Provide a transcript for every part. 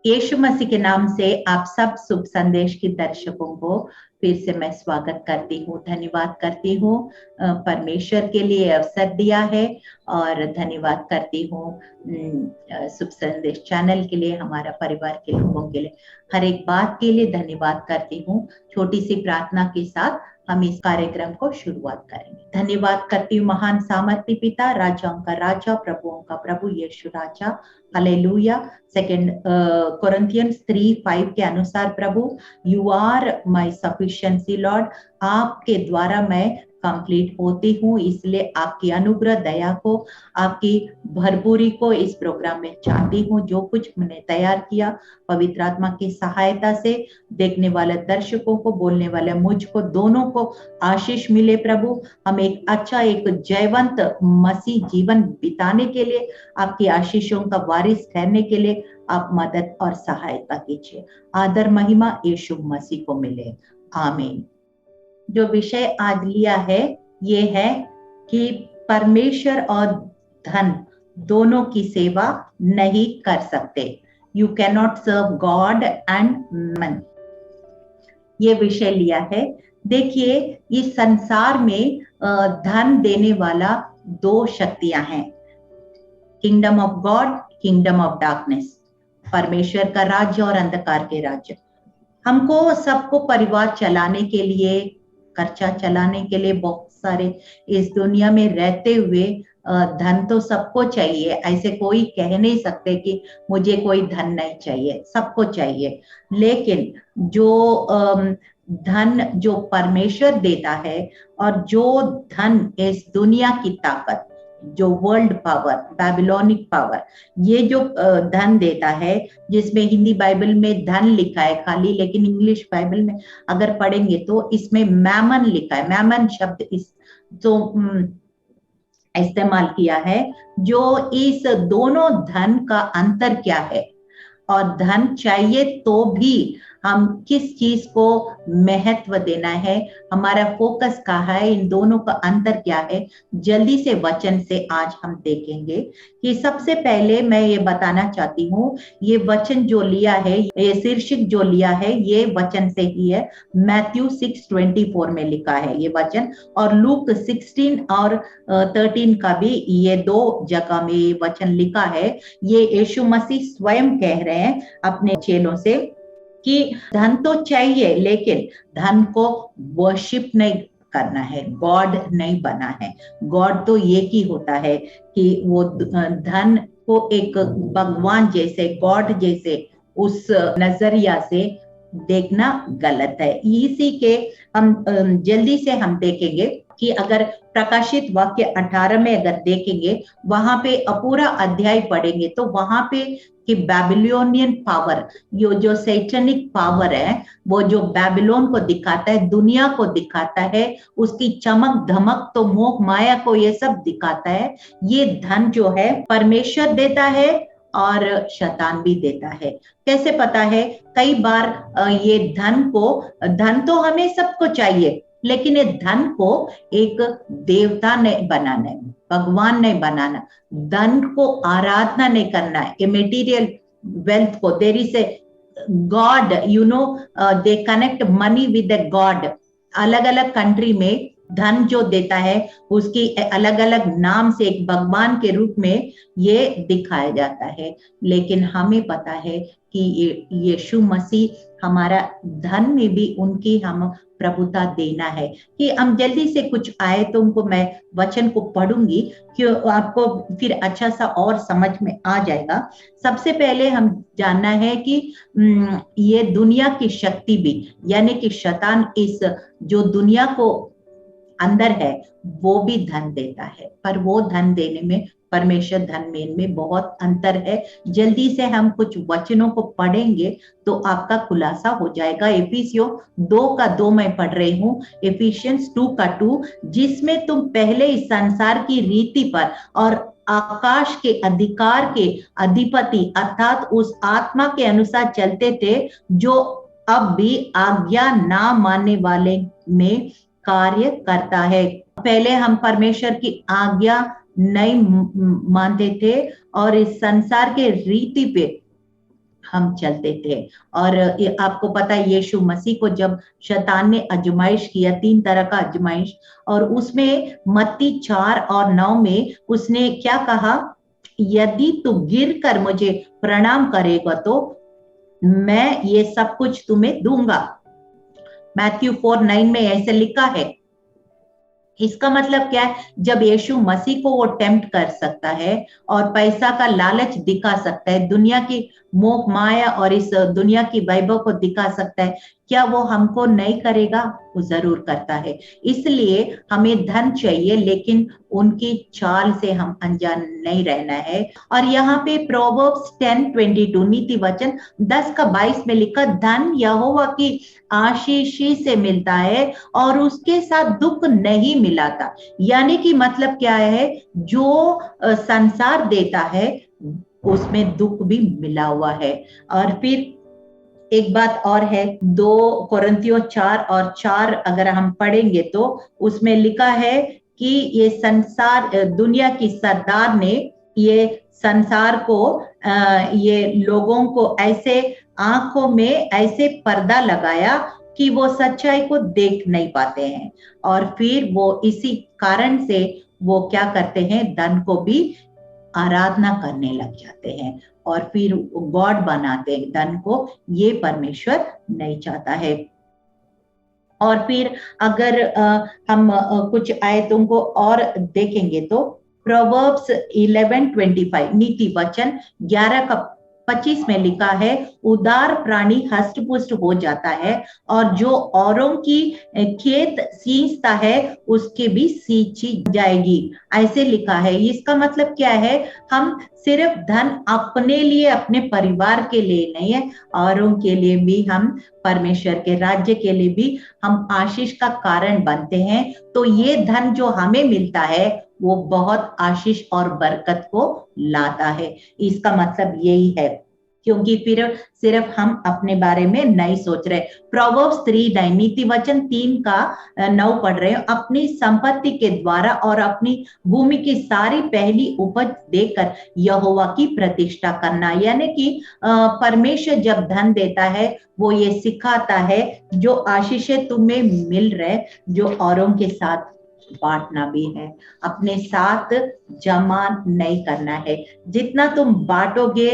यीशु मसीह के नाम से आप सब शुभ संदेश के दर्शकों को फिर से मैं स्वागत करती हूँ, धन्यवाद करती हूँ परमेश्वर के लिए अवसर दिया है और धन्यवाद करती हूँ शुभ संदेश चैनल के लिए, हमारा परिवार के लोगों के लिए, हर एक बात के लिए धन्यवाद करती हूँ। छोटी सी प्रार्थना के साथ हम इस कार्यक्रम को शुरुआत करेंगे। धन्यवाद करती हूँ महान सामर्थ्य पिता, राजाओं का राजा, प्रभुओं का प्रभु यीशु राजा, हालेलुया। सेकंड कोरिन्थियंस 3:5 के अनुसार प्रभु, you are my sufficiency lord, आपके द्वारा मैं कंप्लीट होती हूँ, इसलिए आपकी अनुग्रह दया को, आपकी भरपूरी को इस प्रोग्राम में चाहती हूँ। जो कुछ मैंने तैयार किया पवित्र आत्मा की सहायता से, देखने वाले दर्शकों को, बोलने वाले मुझको, दोनों को आशीष मिले प्रभु। हम एक अच्छा, एक जयवंत मसीह जीवन बिताने के लिए, आपकी आशीषों का वारिस ठहरने के लिए आप मदद और सहायता कीजिए। आदर महिमा यीशु मसीह को मिले, आमीन। जो विषय आज लिया है ये है कि परमेश्वर और धन दोनों की सेवा नहीं कर सकते। You can not serve God and man, ये विषय लिया है। देखिए, इस संसार में धन देने वाला दो शक्तियां हैं, kingdom of God, kingdom of darkness, परमेश्वर का राज्य और अंधकार के राज्य। हमको सबको परिवार चलाने के लिए, खर्चा चलाने के लिए, बहुत सारे इस दुनिया में रहते हुए धन तो सबको चाहिए। ऐसे कोई कह नहीं सकते कि मुझे कोई धन नहीं चाहिए, सबको चाहिए। लेकिन जो धन जो परमेश्वर देता है और जो धन इस दुनिया की ताकत, जो वर्ल्ड पावर, बैबिलोनिक पावर, ये जो धन देता है, जिसमें हिंदी बाइबल में धन लिखा है खाली, लेकिन इंग्लिश बाइबल में अगर पढ़ेंगे तो इसमें मैमन लिखा है। मैमन शब्द इस जो इस्तेमाल किया है। जो इस दोनों धन का अंतर क्या है, और धन चाहिए तो भी हम किस चीज को महत्व देना है, हमारा फोकस कहाँ है, इन दोनों का अंतर क्या है, जल्दी से वचन से आज हम देखेंगे। कि सबसे पहले मैं ये बताना चाहती हूँ, ये वचन जो लिया है, ये शीर्षक जो लिया है, ये वचन से ही है। मैथ्यू 6:24 में लिखा है ये वचन, और लूक 16 और 13 का भी ये दो जगह में ये वचन लिखा है। ये यीशु मसीह स्वयं कह रहे हैं अपने चेलों से कि धन तो चाहिए, लेकिन धन को वर्शिप नहीं करना है, गॉड नहीं बना है। गॉड तो एक ही होता है कि वो धन को एक भगवान जैसे, गॉड जैसे उस नजरिया से देखना गलत है। इसी के हम जल्दी से हम देखेंगे कि अगर प्रकाशित वाक्य 18 में अगर देखेंगे, वहां पे पूरा अध्याय पढ़ेंगे तो वहां पे कि बैबिलोनियन पावर, यो जो सैटनिक पावर है, वो जो बैबिलोन को दिखाता है, दुनिया को दिखाता है, उसकी चमक धमक तो मोह माया को ये सब दिखाता है। ये धन जो है परमेश्वर देता है और शैतान भी देता है। कैसे पता है? कई बार ये धन तो हमें सबको चाहिए, लेकिन ये धन को एक देवता नहीं बनाना है, भगवान नहीं बनाना, धन को आराधना नहीं करना है। ये मटेरियल वेल्थ को, there is a God, you know, they connect money with the God. अलग अलग कंट्री में धन जो देता है उसकी अलग अलग नाम से एक भगवान के रूप में ये दिखाया जाता है। लेकिन हमें पता है कि यीशु मसीह हमारा धन में भी उनकी हम प्रभुता देना है। कि हम जल्दी से कुछ आए तो उनको मैं वचन को पढ़ूंगी कि आपको फिर अच्छा सा और समझ में आ जाएगा। सबसे पहले हम जानना है कि ये दुनिया की शक्ति भी, यानी कि शैतान इस जो दुनिया को अंदर है वो भी धन देता है, पर वो धन देने में परमेश्वर धन में बहुत अंतर है। जल्दी से हम कुछ वचनों को पढ़ेंगे तो आपका खुलासा हो जाएगा। एफिसियों 2:2 मैं पढ़ रही हूँ, एफिशियंस 2:2, जिसमें तुम पहले इस संसार की रीति पर और आकाश के अधिकार के अधिपति अर्थात उस आत्मा के अनुसार चलते थे, जो अब भी आज्ञा ना मानने वाले में कार्य करता है। पहले हम परमेश्वर की आज्ञा नहीं मानते थे और इस संसार के रीति पे हम चलते थे। और आपको पता है यीशु मसीह को जब शैतान ने आजमाइश किया, 3 तरह का आजमाइश, और उसमें मत्ती 4 और 9 में उसने क्या कहा, यदि तू गिर कर मुझे प्रणाम करेगा तो मैं ये सब कुछ तुम्हें दूंगा। मैथ्यू 4:9 में ऐसे लिखा है। इसका मतलब क्या है, जब यीशु मसीह को वो टेम्प्ट कर सकता है और पैसा का लालच दिखा सकता है, दुनिया की मोह माया और इस दुनिया की वैभव को दिखा सकता है, क्या वो हमको नहीं करेगा? वो जरूर करता है। इसलिए हमें धन चाहिए, लेकिन उनकी चाल से हम अनजान नहीं रहना है। और यहाँ पे प्रोवर्ब्स 10:22 नीति वचन 10:22 में लिखा, धन यहोवा की आशीष से मिलता है और उसके साथ दुख नहीं मिलाता। यानी कि मतलब क्या है, जो संसार देता है उसमें दुख भी मिला हुआ है। और फिर एक बात और है, 2 कोरिन्थियों 4:4 अगर हम पढ़ेंगे तो उसमें लिखा है कि ये संसार, दुनिया की सरदार ने ये संसार को, ये लोगों को ऐसे आंखों में ऐसे पर्दा लगाया कि वो सच्चाई को देख नहीं पाते हैं, और फिर वो इसी कारण से वो क्या करते हैं, धन को भी आराधना करने लग जाते हैं और फिर गॉड बनाते हैं धन को। ये परमेश्वर नहीं चाहता है। और फिर अगर हम कुछ आयतों को और देखेंगे तो प्रोवर्ब्स 11:25 नीति वचन 11:25 में लिखा है, उदार प्राणी हष्ट-पुष्ट हो जाता है और जो औरों की खेत सींचता है उसके भी सींची जाएगी। ऐसे लिखा है। इसका मतलब क्या है, हम सिर्फ धन अपने लिए, अपने परिवार के लिए नहीं है, औरों के लिए भी, हम परमेश्वर के राज्य के लिए भी हम आशीष का कारण बनते हैं। तो ये धन जो हमें मिलता है वो बहुत आशीष और बरकत को लाता है। इसका मतलब यही है, क्योंकि फिर सिर्फ हम अपने बारे में नहीं सोच रहे। प्रोवर्ब्स 3:9 नीति वचन 3:9 पढ़ रहे हैं, अपनी संपत्ति के द्वारा और अपनी भूमि की सारी पहली उपज देकर यहोवा की प्रतिष्ठा करना। यानी कि परमेश्वर जब धन देता है वो ये सिखाता है, जो आशीषें तुम्हें मिल रहे, जो औरों के साथ बांटना भी है, अपने साथ जमा नहीं करना है। जितना तुम बांटोगे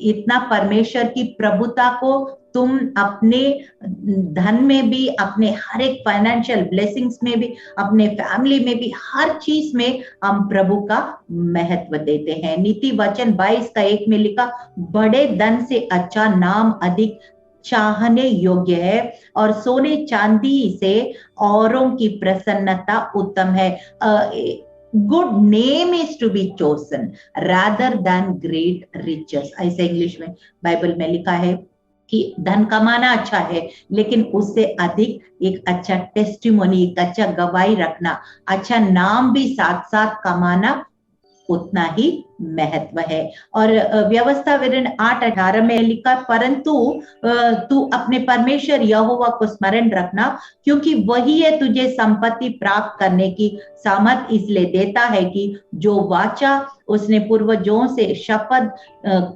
इतना परमेश्वर की प्रभुता को तुम अपने धन में भी, अपने हर एक फाइनेंशियल ब्लेसिंग्स में भी, अपने फैमिली में भी, हर चीज में हम प्रभु का महत्व देते हैं। नीति वचन 22:1 में लिखा, बड़े धन से अच्छा नाम अधिक चाहने योग्य है और सोने चांदी से औरों की प्रसन्नता उत्तम है। Good name is to be chosen rather than great riches, ऐसे इंग्लिश में बाइबल में लिखा है कि धन कमाना अच्छा है, लेकिन उससे अधिक एक अच्छा टेस्टिमोनी, एक अच्छा गवाही रखना, अच्छा नाम भी साथ साथ कमाना उतना ही महत्व है। और व्यवस्था विवरण 8:18 में लिखा, परंतु तू अपने परमेश्वर यहोवा को स्मरण रखना, क्योंकि वही है तुझे संपत्ति प्राप्त करने की सामर्थ इसलिए देता है कि जो वाचा उसने पूर्वजों से शपथ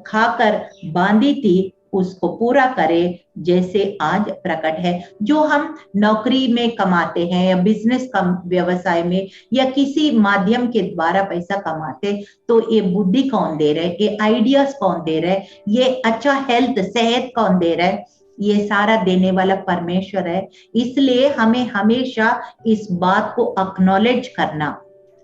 खाकर बांधी थी उसको पूरा करे, जैसे आज प्रकट है। जो हम नौकरी में कमाते हैं या बिजनेस का व्यवसाय में या किसी माध्यम के द्वारा पैसा कमाते, तो ये बुद्धि कौन दे रहा है, ये आइडियाज कौन दे रहा है, ये अच्छा हेल्थ, सेहत कौन दे रहा है? ये सारा देने वाला परमेश्वर है। इसलिए हमें हमेशा इस बात को एक्नॉलेज करना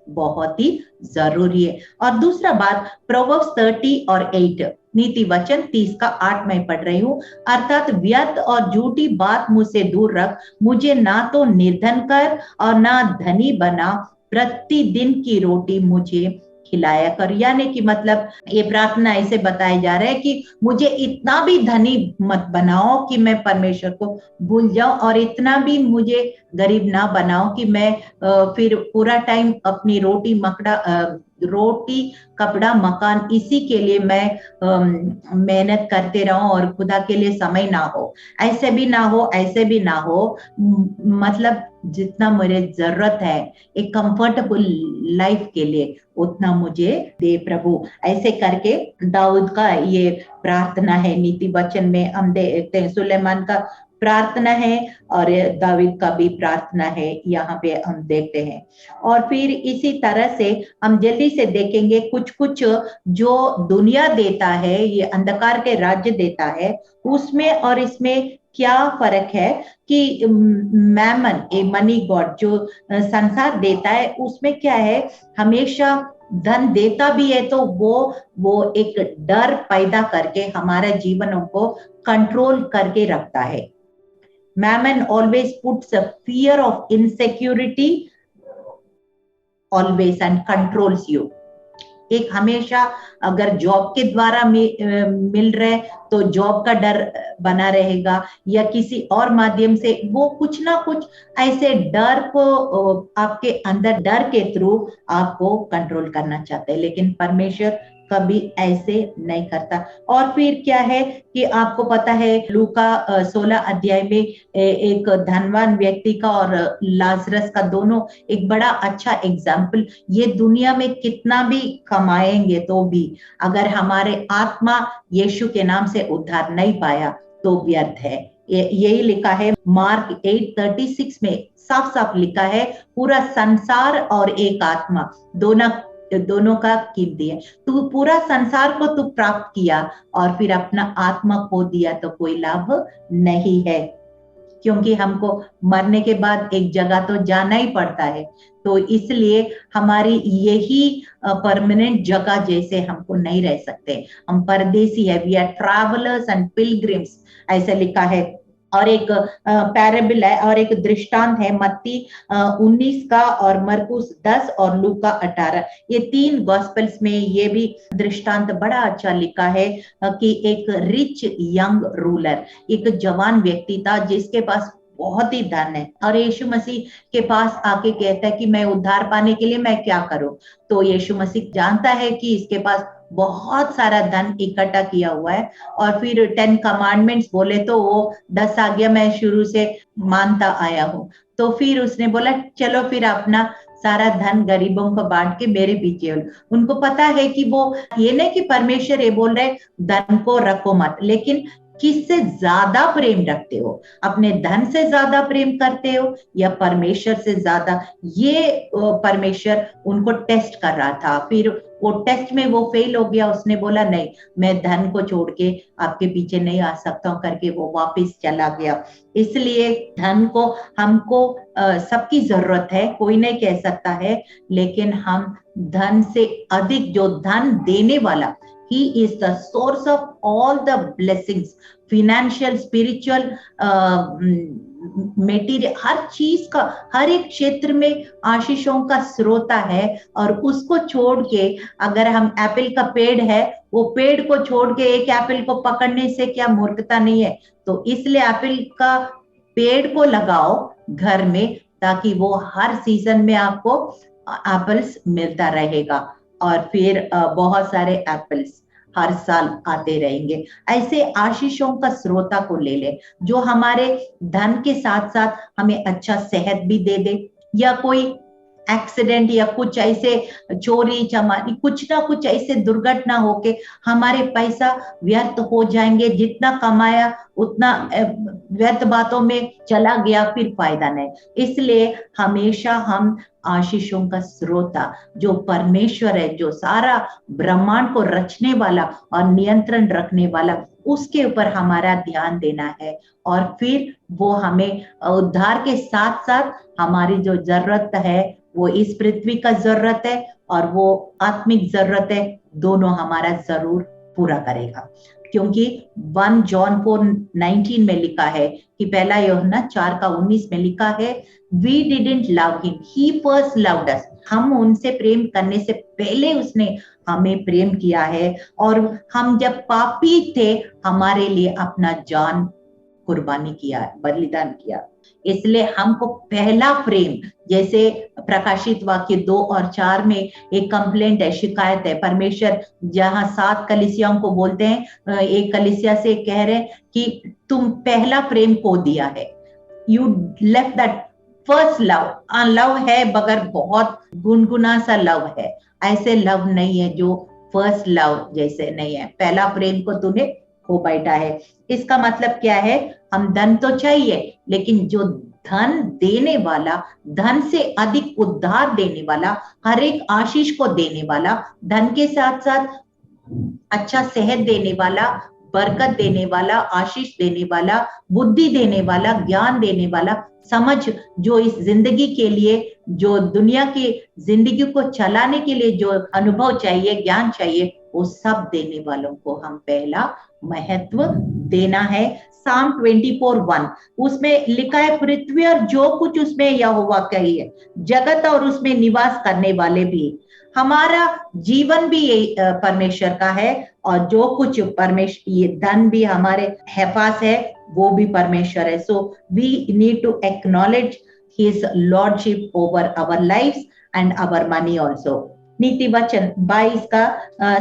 बहुत ही जरूरी है। और दूसरा बात, प्रोवर्ब्स 30:8 नीति वचन 30:8 में पढ़ रही हूँ, अर्थात व्यर्थ और झूठी बात मुझसे दूर रख, मुझे ना तो निर्धन कर और ना धनी बना, प्रतिदिन की रोटी मुझे खिलाया कर। यानी कि मतलब ये प्रार्थना ऐसे बताया जा रहा है कि मुझे इतना भी धनी मत बनाओ कि मैं परमेश्वर को भूल जाऊं, और इतना भी मुझे गरीब ना बनाओ कि मैं फिर पूरा टाइम अपनी रोटी मकड़ा रोटी, कपड़ा, मकान, इसी के लिए मैं मेहनत करते रहूं और खुदा के लिए समय ना हो, ऐसे भी ना हो, ऐसे भी ना हो। मतलब जितना मुझे जरूरत है एक कंफर्टेबल लाइफ के लिए, उतना मुझे दे प्रभु। ऐसे करके दाऊद का ये प्रार्थना है। नीति वचन में हम देखते हैं सुलेमान का प्रार्थना है और दाऊद का भी प्रार्थना है, यहाँ पे हम देखते हैं। और फिर इसी तरह से हम जल्दी से देखेंगे कुछ कुछ जो दुनिया देता है, ये अंधकार के राज्य देता है, उसमें और इसमें क्या फर्क है कि मैमन, ए मनी गॉड, जो संसार देता है, उसमें क्या है, हमेशा धन देता भी है तो वो एक डर पैदा करके हमारे जीवनों को कंट्रोल करके रखता है। Mammon always puts a fear of insecurity always and controls you. एक हमेशा अगर जॉब के द्वारा मिल रहे तो जॉब का डर बना रहेगा, या किसी और माध्यम से वो कुछ ना कुछ ऐसे डर को आपके अंदर, डर के थ्रू आपको कंट्रोल करना चाहते हैं, लेकिन परमेश्वर कभी ऐसे नहीं करता। और फिर क्या है कि आपको पता है लूका 16 अध्याय में एक धनवान व्यक्ति का और लाजरस का दोनों एक बड़ा अच्छा एग्जाम्पल, ये दुनिया में कितना भी कमाएंगे तो भी अगर हमारे आत्मा यीशु के नाम से उद्धार नहीं पाया तो व्यर्थ है। यही लिखा है मार्क 8:36 में, साफ साफ लिखा है, पूरा संसार और एक आत्मा दोनों का कीमती है। तू पूरा संसार को तू प्राप्त किया और फिर अपना आत्मा खो दिया तो कोई लाभ नहीं है, क्योंकि हमको मरने के बाद एक जगह तो जाना ही पड़ता है। तो इसलिए हमारी यही परमानेंट जगह जैसे हमको नहीं रह सकते, हम परदेसी है, we are travellers and pilgrims, ऐसे लिखा है। और एक पैराबल है और एक दृष्टांत है, मत्ती 19 का और मरकुस 10 और लूका 18, ये 3 गॉस्पेल्स में ये भी दृष्टांत बड़ा अच्छा लिखा है कि एक रिच यंग रूलर, एक जवान व्यक्ति था जिसके पास बहुत ही धन है, और यीशु मसीह के पास आके कहता है कि मैं उद्धार पाने के लिए मैं क्या करूं। तो यीशु मसीह जानता है कि इसके पास बहुत सारा धन इकट्ठा किया हुआ है, और फिर 10 कमांडमेंट्स बोले तो वो 10 आज्ञा मैं शुरू से मानता आया हूँ। तो फिर उसने बोला चलो फिर अपना सारा धन गरीबों को बांट के मेरे पीछे। उनको पता है कि वो ये नहीं कि परमेश्वर ये बोल रहे धन को रखो मत, लेकिन किससे ज्यादा प्रेम रखते हो, अपने धन से ज्यादा प्रेम करते हो या परमेश्वर से ज्यादा। ये परमेश्वर उनको टेस्ट कर रहा था। फिर वो टेस्ट में वो फेल हो गया, उसने बोला नहीं मैं धन को छोड़ के आपके पीछे नहीं आ सकता हूं करके वो वापस चला गया। इसलिए धन को हमको सबकी जरूरत है, कोई नहीं कह सकता है, लेकिन हम धन से अधिक जो धन देने वाला, He is the source of all the blessings, financial, spiritual, material, हर चीज का, हर एक क्षेत्र में आशीषों का स्रोता है। और उसको छोड़ के अगर हम एप्पल का पेड़ है, वो पेड़ को छोड़ के एक एप्पल को पकड़ने से क्या मूर्खता नहीं है। तो इसलिए एप्पल का पेड़ को लगाओ घर में, ताकि वो हर सीजन में आपको एप्पल्स मिलता रहेगा, और फिर बहुत सारे एप्पल्स हर साल आते रहेंगे। ऐसे आशीषों का स्रोता को ले ले जो हमारे धन के साथ साथ हमें अच्छा सेहत भी दे दे, या कोई एक्सीडेंट या कुछ ऐसे चोरी चमारी कुछ ना कुछ ऐसे दुर्घटना होके हमारे पैसा व्यर्थ हो जाएंगे, जितना कमाया उतना व्यर्थ बातों में चला गया, फिर फायदा नहीं। इसलिए हमेशा हम आशीषों का स्रोता जो परमेश्वर है, जो सारा ब्रह्मांड को रचने वाला और नियंत्रण रखने वाला, उसके ऊपर हमारा ध्यान देना है। और फिर वो हमें उद्धार के साथ साथ हमारी जो जरूरत है, वो इस पृथ्वी का जरूरत है और वो आत्मिक जरूरत है, दोनों हमारा जरूर पूरा करेगा। क्योंकि 1 जॉन 4:19 में लिखा है कि पहला यूहन्ना 4:19 में लिखा है, We didn't love him, he first loved us. हम उनसे प्रेम करने से पहले उसने हमें प्रेम किया है, और हम जब पापी थे हमारे लिए अपना जान कुर्बानी किया, बलिदान किया। इसलिए हमको पहला प्रेम, जैसे प्रकाशित वाक्य 2 और 4 में एक कंप्लेंट है, शिकायत है, परमेश्वर जहां 7 कलीसियाओं को बोलते हैं, एक कलीसिया से कह रहे हैं कि तुम पहला प्रेम खो दिया है, you left that first love. Love है मगर बहुत गुनगुना सा लव है, ऐसे लव नहीं है जो फर्स्ट लव जैसे नहीं है, पहला प्रेम को तूने खो बैठा है। इसका मतलब क्या है, हम धन तो चाहिए, लेकिन जो धन देने वाला, धन से अधिक उद्धार देने वाला, हर एक आशीष को देने वाला, धन के साथ साथ अच्छा सेहत देने वाला, बरकत देने वाला, आशीष देने वाला, बुद्धि देने वाला, ज्ञान देने वाला, समझ जो इस जिंदगी के लिए, जो दुनिया की जिंदगी को चलाने के लिए जो अनुभव चाहिए, ज्ञान चाहिए, वो सब देने वालों को हम पहला महत्व देना है। साम 24:1 उसमें लिखा है, पृथ्वी और जो कुछ उसमें यहोवा का ही है, जगत और उसमें निवास करने वाले भी। हमारा जीवन भी ये परमेश्वर का है, और जो कुछ परमेश्वर, ये धन भी हमारे पास है, वो भी परमेश्वर है। So we need to acknowledge his lordship over our lifes and our money also. नीति वचन 22 का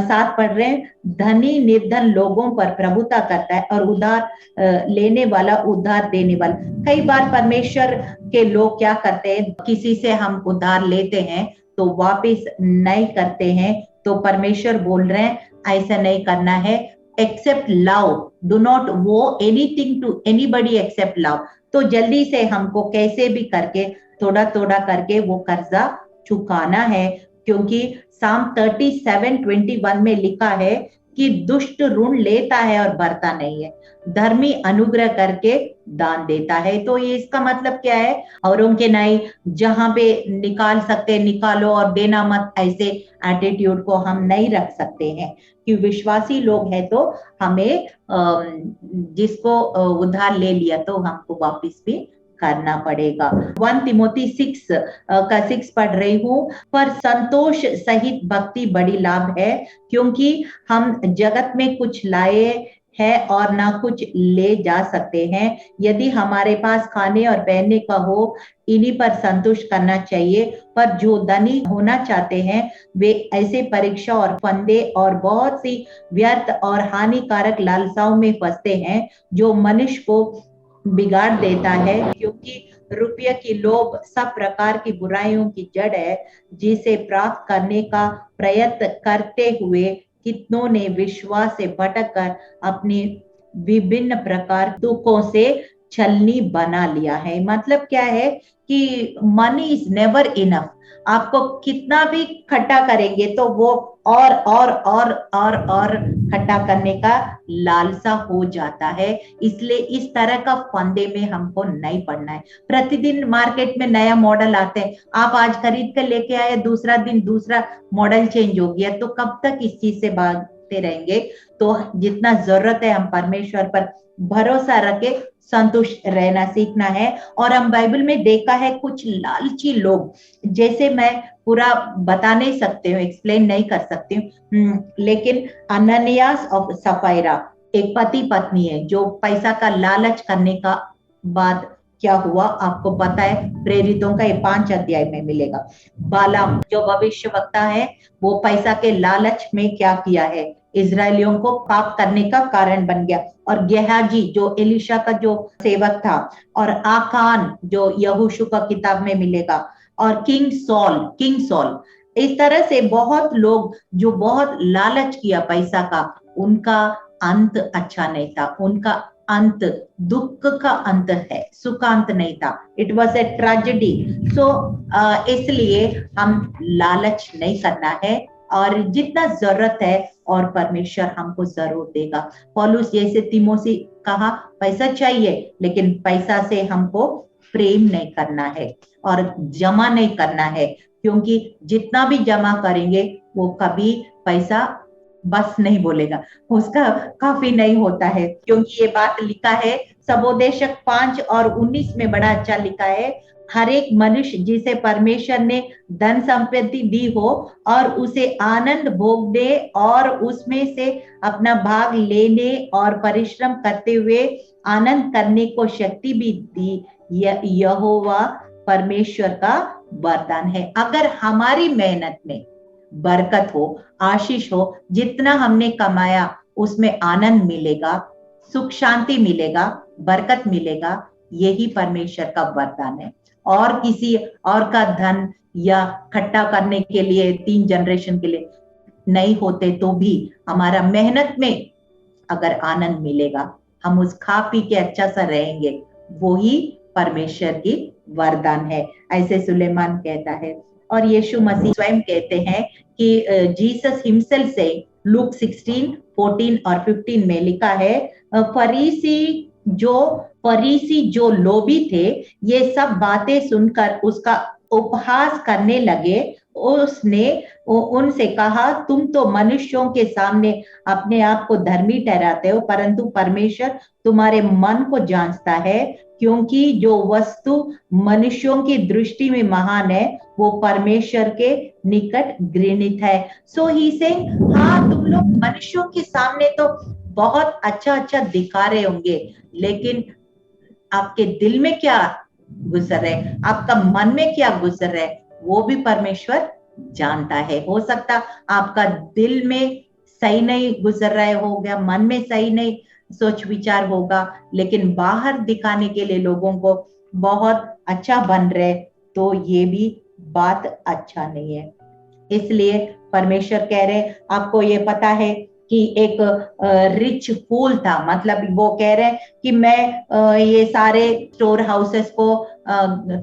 7 पढ़ रहे हैं, धनी निर्धन लोगों पर प्रभुता करता है और उधार लेने वाला उधार देने वाला। कई बार परमेश्वर के लोग क्या करते हैं, किसी से हम उधार लेते हैं तो वापस नहीं करते हैं, तो परमेश्वर बोल रहे हैं ऐसा नहीं करना है, except love, do not owe anything to anybody except love. तो जल्दी से हमको कैसे भी करके, थोड़ा थोड़ा करके वो कर्जा चुकाना है, क्योंकि साम 37:21 में लिखा है कि दुष्ट ऋण लेता है और भरता नहीं है, धर्मी अनुग्रह करके दान देता है। तो ये इसका मतलब क्या है, औरों के नहीं, जहां पे निकाल सकते निकालो और देना मत, ऐसे एटीट्यूड को हम नहीं रख सकते हैं। कि विश्वासी लोग हैं तो हमें जिसको उधार ले लिया तो हमको वापस भी करना पड़ेगा। 1 तिमोथी 6 का 6 पढ़ रही हूँ, पर संतोष सहित भक्ति बड़ी लाभ है, क्योंकि हम जगत में कुछ लाए है और ना कुछ ले जा सकते हैं। यदि हमारे पास खाने और पहनने का हो, इन्हीं पर संतुष्ट करना चाहिए। पर जो धनी होना चाहते हैं वे ऐसे परीक्षा और फंदे और बहुत सी व्यर्थ और हानिकारक लालसाओं में फंसते हैं, जो मनुष्य को बिगाड़ देता है। क्योंकि रुपये की लोभ सब प्रकार की बुराइयों की जड़ है, जिसे प्राप्त करने का प्रयत्न करते हुए कितनों ने विश्वास से भटक कर अपनी विभिन्न प्रकार दुखों से छलनी बना लिया है। मतलब क्या है कि मनी इज नेवर इनफ, आपको कितना भी खट्टा करेंगे तो वो और खट्टा करने का लालसा हो जाता है। इसलिए इस तरह का फंदे में हमको नहीं पड़ना है। प्रतिदिन मार्केट में नया मॉडल आते हैं, आप आज खरीद कर लेके आए, दूसरा दिन दूसरा मॉडल चेंज हो गया, तो कब तक इस चीज से भागते रहेंगे। तो जितना जरूरत है हम परमेश्वर पर भरोसा रखे संतुष्ट रहना सीखना है। और हम बाइबल में देखा है कुछ लालची लोग, जैसे मैं पूरा बता नहीं सकती हूँ, एक्सप्लेन नहीं कर सकती हूँ, लेकिन अननियास और सफायरा एक पति पत्नी है, जो पैसा का लालच करने का बाद क्या हुआ आपको पता है, प्रेरितों का ये 5 अध्याय में मिलेगा। बालाम जो भविष्यवक्ता है, वो पैसा के लालच में क्या किया है, इजरायलियों को पाप करने का कारण बन गया। और गेहाजी जो एलिशा का जो सेवक था, और आकान जो यहोशू का किताब में मिलेगा, और किंग सॉल, इस तरह से बहुत लोग जो बहुत लालच किया पैसा का, उनका अंत अच्छा नहीं था। उनका अंत दुख का अंत है, सुखांत नहीं था। It was a tragedy. So इसलिए हम लालच नहीं करना है, और जितना जरूरत है और परमेश्वर हमको जरूर देगा। पौलुस जैसे तिमोथी कहा, पैसा चाहिए लेकिन पैसा से हमको प्रेम नहीं करना है और जमा नहीं करना है, क्योंकि जितना भी जमा करेंगे वो कभी पैसा बस नहीं बोलेगा, उसका काफी नहीं होता है। क्योंकि ये बात लिखा है सबोदेशक 5:19 में बड़ा अच्छा लिखा है, हर एक मनुष्य जिसे परमेश्वर ने धन संपत्ति दी हो और उसे आनंद भोगने और उसमें से अपना भाग लेने और परिश्रम करते हुए आनंद करने को शक्ति भी दी यहोवा परमेश्वर का वरदान है। अगर हमारी मेहनत में बरकत हो, आशीष हो, जितना हमने कमाया उसमें आनंद मिलेगा, सुख शांति मिलेगा, बरकत मिलेगा, यही परमेश्वर का वरदान है। और किसी और का धन या इकट्ठा करने के लिए 3 जनरेशन के लिए नहीं होते तो भी हमारा मेहनत में अगर आनंद मिलेगा, हम उस खा पी के अच्छा सा रहेंगे, वो ही परमेश्वर की वरदान है, ऐसे सुलेमान कहता है। और यीशु मसीह स्वयं कहते हैं कि जीसस हिमसेल्फ से लूक 16:14 और 15 में लिखा है, फरीसी जो लोभी थे, ये सब बातें सुनकर उसका उपहास करने लगे। उसने उनसे कहा, तुम तो मनुष्यों के सामने अपने आप को धर्मी ठहराते हो, परंतु परमेश्वर तुम्हारे मन को जांचता है, क्योंकि जो वस्तु मनुष्यों की दृष्टि में महान है, वो परमेश्वर के निकट घृणित है। सो ही से, हाँ, तुम लोग मनुष्यों के सामने तो बहुत अच्छा अच्छा दिखा रहे होंगे, लेकिन आपके दिल में क्या गुजर रहा है, आपका मन में क्या गुजर रहा है, वो भी परमेश्वर जानता है। हो सकता आपका दिल में सही नहीं गुजर रहा है, हो गया, मन में सही नहीं सोच विचार होगा, लेकिन बाहर दिखाने के लिए लोगों को बहुत अच्छा बन रहे, तो ये भी बात अच्छा नहीं है। इसलिए परमेश्वर कह रहे, आपको ये पता है कि एक रिच फूल था, मतलब वो कह रहे हैं कि मैं ये सारे स्टोर हाउसेस को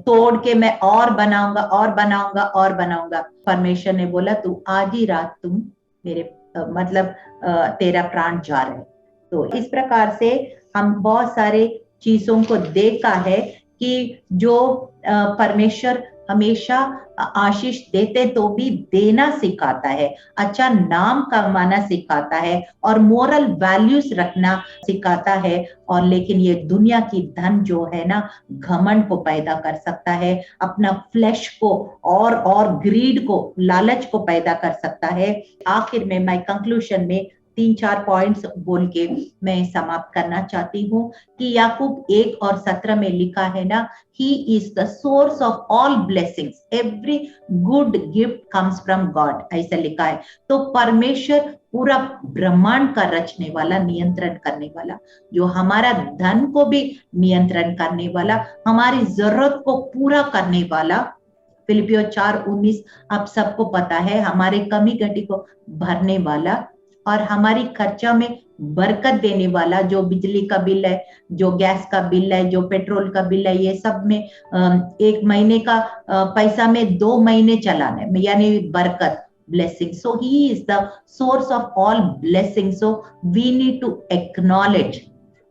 तोड़ के मैं और बनाऊंगा और बनाऊंगा और बनाऊंगा। परमेश्वर ने बोला, तू आज ही रात तुम मेरे मतलब तेरा प्राण जा रहा है। तो इस प्रकार से हम बहुत सारे चीजों को देखा है कि जो परमेश्वर हमेशा आशीष देते तो भी देना सिखाता है, अच्छा नाम कमाना सिखाता है, और मोरल वैल्यूज रखना सिखाता है। और लेकिन ये दुनिया की धन जो है ना, घमंड को पैदा कर सकता है, अपना फ्लैश को और ग्रीड को, लालच को पैदा कर सकता है। आखिर में मैं कंक्लूजन में 3-4 पॉइंट्स बोल के मैं समाप्त करना चाहती हूँ कि याकूब 1:17 में लिखा है ना, He is the source of all blessings. Every good gift comes from God. ऐसा लिखा है। तो परमेश्वर पूरा ब्रह्मांड का रचने वाला, नियंत्रण करने वाला, जो हमारा धन को भी नियंत्रण करने वाला, हमारी जरूरत को पूरा करने वाला, फिलिपियों 4:19 आप सबको पता है, हमारे कमी घटी को भरने वाला और हमारी खर्चा में बरकत देने वाला, जो बिजली का बिल है, जो गैस का बिल है, जो पेट्रोल का बिल है, ये सब में 1 महीने का पैसा में 2 महीने चलाने में, यानी बरकत, blessing. So he is the source of all blessings. So we need to acknowledge,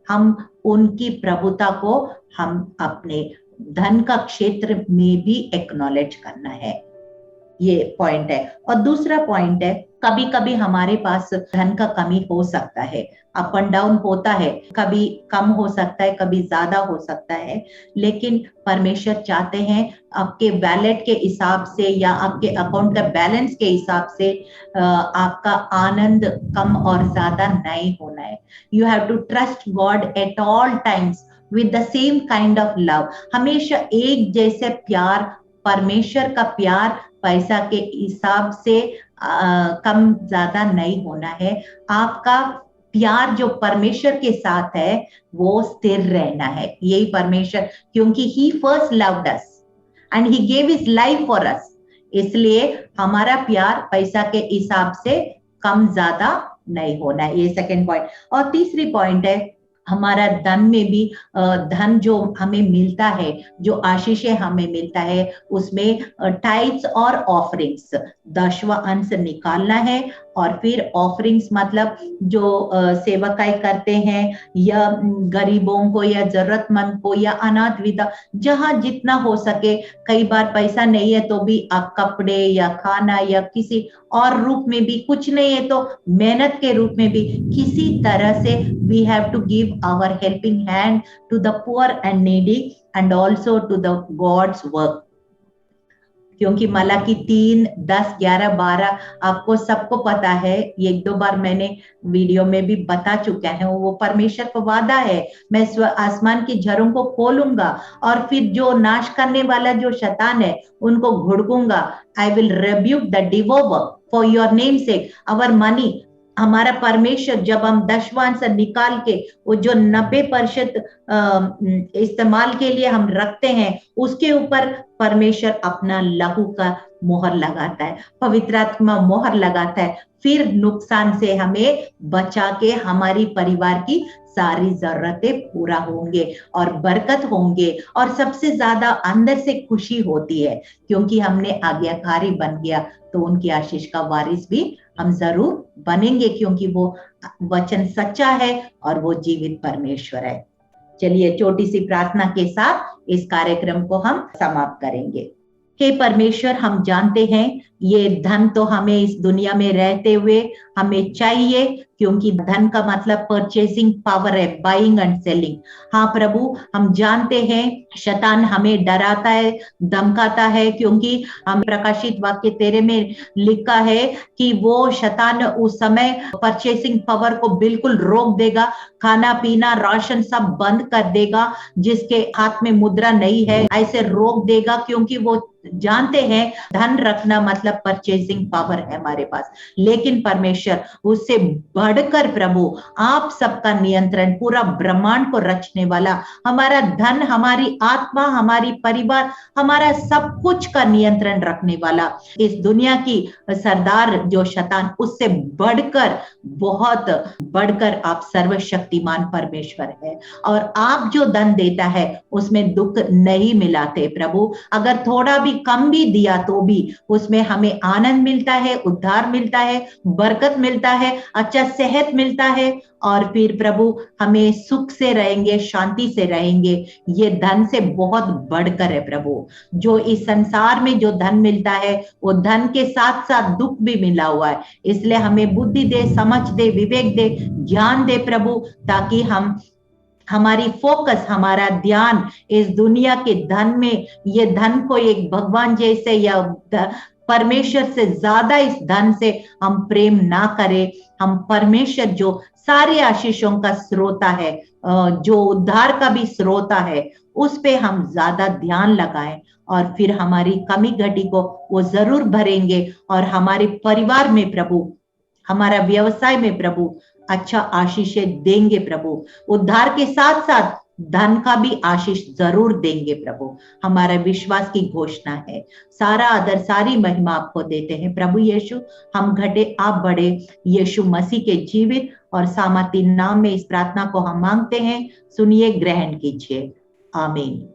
हम उनकी प्रभुता को हम अपने धन का क्षेत्र में भी एक्नॉलेज करना है, ये पॉइंट है। और दूसरा पॉइंट है, कभी कभी हमारे पास धन का कमी हो सकता है, अप एंड डाउन होता है, कभी कम हो सकता है, कभी ज्यादा हो सकता है, लेकिन परमेश्वर चाहते हैं आपके वैलेट के हिसाब से या आपके अकाउंट का बैलेंस के हिसाब से आपका आनंद कम और ज्यादा नहीं होना है। You have to trust God at all times with the same kind of love. हमेशा एक जैसे प्यार, परमेश्वर का प्यार पैसा के हिसाब से कम ज्यादा नहीं होना है। आपका प्यार जो परमेश्वर के साथ है वो स्थिर रहना है, यही परमेश्वर, क्योंकि he first loved us and he gave his life for us, इसलिए हमारा प्यार पैसा के हिसाब से कम ज्यादा नहीं होना है, ये सेकंड पॉइंट। और तीसरी पॉइंट है, हमारा धन में भी, धन जो हमें मिलता है, जो आशीषें हमें मिलता है, उसमें टाइप्स और ऑफरिंग्स, 10वां अंश निकालना है। और फिर ऑफरिंग्स मतलब जो सेवकाई करते हैं, या गरीबों को या जरूरतमंद को या अनाथ विधवा, जहां जितना हो सके, कई बार पैसा नहीं है तो भी आप कपड़े या खाना या किसी और रूप में भी, कुछ नहीं है तो मेहनत के रूप में भी, किसी तरह से we have to give our helping hand to the poor and needy and also to the God's work. क्योंकि मलाकी 3, 10, 11, 12 आपको सबको पता है, ये 1-2 बार मैंने वीडियो में भी बता चुका है। वो परमेश्वर का वादा है, मैं आसमान की झरों को खोलूंगा और फिर जो नाश करने वाला जो शैतान है उनको घुड़कूंगा। I will rebuke the devourer for your name sake. Our money, हमारा परमेश्वर जब हम दशवां से निकाल के वो जो 90% इस्तेमाल के लिए हम रखते हैं, उसके ऊपर परमेश्वर अपना लहू का मोहर लगाता है, पवित्र आत्मा मोहर लगाता है, फिर नुकसान से हमें बचा के हमारी परिवार की सारी जरूरतें पूरा होंगे और बरकत होंगे। और सबसे ज्यादा अंदर से खुशी होती है क्योंकि हमने आज्ञाकारी बन गया, तो उनकी आशीष का वारिस भी हम जरूर बनेंगे, क्योंकि वो वचन सच्चा है और वो जीवित परमेश्वर है। चलिए छोटी सी प्रार्थना के साथ इस कार्यक्रम को हम समाप्त करेंगे। हे परमेश्वर, हम जानते हैं ये धन तो हमें इस दुनिया में रहते हुए हमें चाहिए, क्योंकि धन का मतलब परचेसिंग पावर है, बाइंग एंड सेलिंग। हाँ प्रभु, हम जानते हैं शैतान हमें डराता है, धमकाता है, क्योंकि हम प्रकाशित वाक्य 13 में लिखा है कि वो शैतान उस समय परचेसिंग पावर को बिल्कुल रोक देगा, खाना पीना राशन सब बंद कर देगा, जिसके हाथ में मुद्रा नहीं है ऐसे रोक देगा, क्योंकि वो जानते हैं धन रखना मतलब परचेसिंग पावर है हमारे पास। लेकिन परमेश्वर, उससे बढ़कर प्रभु आप सबका नियंत्रण, पूरा ब्रह्मांड को रचने वाला, हमारा धन, हमारी आत्मा, हमारी परिवार, हमारा सब कुछ का नियंत्रण रखने वाला इस दुनिया की सरदार जो शैतान, उससे बढ़कर, बहुत बढ़कर आप सर्वशक्तिमान परमेश्वर है। और आप जो धन देता है उसमें दुख नहीं मिलाते प्रभु। अगर थोड़ा भी कम भी दिया तो भी उसमें हमें आनंद मिलता है, उद्धार मिलता है, बरकत मिलता है, अच्छा सेहत मिलता है, और फिर प्रभु हमें सुख से रहेंगे, शांति से रहेंगे। ये धन से बहुत बढ़कर है प्रभु। जो इस संसार में जो धन मिलता है वो धन के साथ साथ दुख भी मिला हुआ है, इसलिए हमें बुद्धि दे, समझ दे, विवेक दे, ज्ञान दे प्रभु, ताकि हम, हमारी फोकस, हमारा ध्यान इस दुनिया के धन में, ये धन को एक भगवान जैसे या परमेश्वर से ज्यादा इस धन से हम प्रेम ना करें। हम परमेश्वर जो सारे आशीषों का स्रोता है, जो उद्धार का भी स्रोता है, उस पे हम ज्यादा ध्यान लगाएं, और फिर हमारी कमी घटी को वो जरूर भरेंगे। और हमारे परिवार में प्रभु, हमारा व्यवसाय में प्रभु अच्छा आशीषें देंगे प्रभु। उद्धार के साथ साथ धन का भी आशीष जरूर देंगे प्रभु। हमारा विश्वास की घोषणा है। सारा आदर, सारी महिमा आपको देते हैं प्रभु यीशु। हम घटे आप बढ़े, यीशु मसीह के जीवित और सामर्थी नाम में इस प्रार्थना को हम मांगते हैं। सुनिए, ग्रहण कीजिए। आमीन।